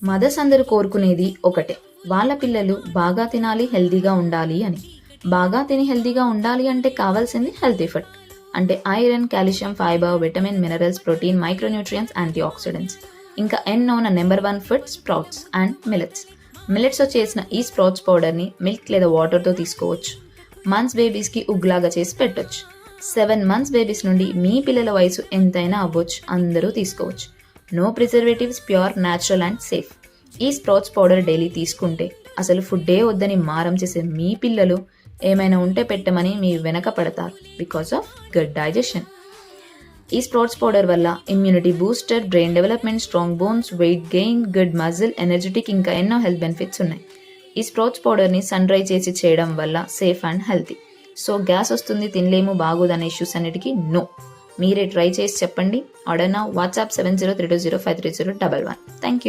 Mothers అందరూ కోరుకునేది ఒకటే, వాళ్ళ పిల్లలు బాగా తినాలి, హెల్తీగా ఉండాలి అని. బాగా తిని హెల్తీగా ఉండాలి అంటే కావాల్సింది హెల్తీ ఫుడ్. అంటే iron, calcium, fibre, vitamin, minerals, protein, micronutrients, antioxidants. ఇంకా ఎన్నో number 1 food sprouts and millets. మిల్లెట్స్తో చేసిన ఈ స్ప్రౌట్స్ పౌడర్ని మిల్క్ లేదా వాటర్తో తీసుకోవచ్చు. మంత్స్ బేబీస్కి ఉగ్లాగా చేసి పెట్టొచ్చు. 7 మంత్స్ బేబీస్ నుండి మీ పిల్లల వయసు ఎంతైనా అవ్వచ్చు, అందరూ తీసుకోవచ్చు. No preservatives, pure, natural and safe. ఈ స్ప్రౌట్స్ పౌడర్ డైలీ తీసుకుంటే అసలు ఫుడ్డే వద్దని మారం చేసే మీ పిల్లలు ఏమైనా ఉంటే పెట్టమని మీ వెనక పడతారు, బికాస్ ఆఫ్ గుడ్ డైజెషన్. ఈ స్ప్రౌట్స్ పౌడర్ వల్ల immunity booster, brain development, strong bones, weight gain, good muscle, energetic, ఇంకా ఎన్నో హెల్త్ బెనిఫిట్స్ ఉన్నాయి. ఈ స్ప్రౌట్స్ పౌడర్ని సన్ డ్రై చేసి చేయడం వల్ల safe and healthy. So gas వస్తుంది, తినలేము, బాగోదనే ఇష్యూస్ అన్నిటికీ నో. మీరే ట్రై చేసి చెప్పండి. Order now. WhatsApp 7032053011. Thank you.